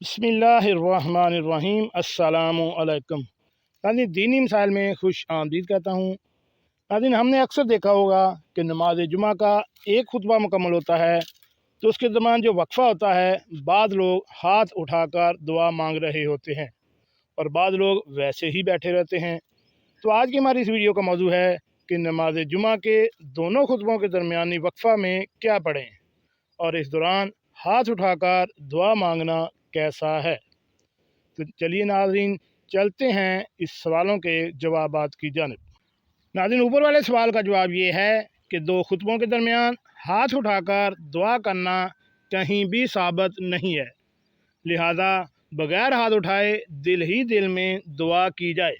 बिस्मिल्लाहिर्रहमानिर्रहीम। अस्सलामु अलैकुम। नाज़रीन, दीनी मिसाइल में खुश आमदीद कहता हूँ। नाज़रीन, हमने अक्सर देखा होगा कि नमाज जुमा का एक खुतबा मुकम्मल होता है तो उसके दरमियान जो वक्फ़ा होता है, बाद लोग हाथ उठाकर दुआ मांग रहे होते हैं और बाद लोग वैसे ही बैठे रहते हैं। तो आज की हमारी इस वीडियो का मौजू है कि नमाज जुमा के दोनों खुतबों के दरमियानी वक्फ़ा में क्या पढ़ें और इस दौरान हाथ उठाकर दुआ मांगना कैसा है। तो चलिए नाज़रीन, चलते हैं इस सवालों के जवाबात की जानिब। नाज़रीन, ऊपर वाले सवाल का जवाब ये है कि दो खुतबों के दरमियान हाथ उठाकर दुआ करना कहीं भी साबित नहीं है, लिहाजा बग़ैर हाथ उठाए दिल ही दिल में दुआ की जाए।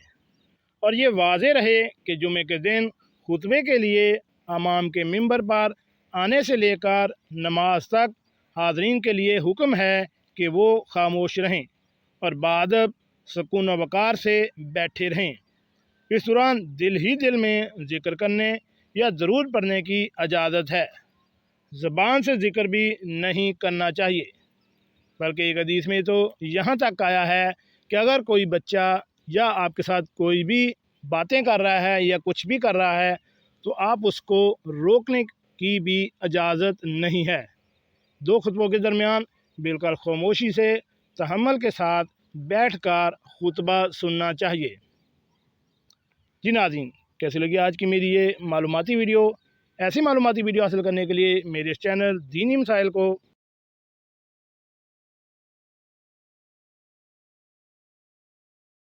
और ये वाज़े रहे कि जुमे के दिन खुतबे के लिए इमाम के मिंबर पर आने से लेकर नमाज तक हाज़रीन के लिए हुक्म है कि वो खामोश रहें और बाअदब सुकून व वक़ार से बैठे रहें। इस दौरान दिल ही दिल में ज़िक्र करने या ज़रूर पढ़ने की इजाज़त है। ज़बान से ज़िक्र भी नहीं करना चाहिए, बल्कि एक हदीस में तो यहाँ तक आया है कि अगर कोई बच्चा या आपके साथ कोई भी बातें कर रहा है या कुछ भी कर रहा है तो आप उसको रोकने की भी इजाज़त नहीं है। दो खुतबों के दरमियान बिल्कुल खामोशी से तहम्मुल के साथ बैठकर खुतबा सुनना चाहिए। जी नाज़रीन, कैसी लगी आज की मेरी ये मालूमाती वीडियो? ऐसी मालूमाती वीडियो हासिल करने के लिए मेरे इस चैनल दीनी मसाइल को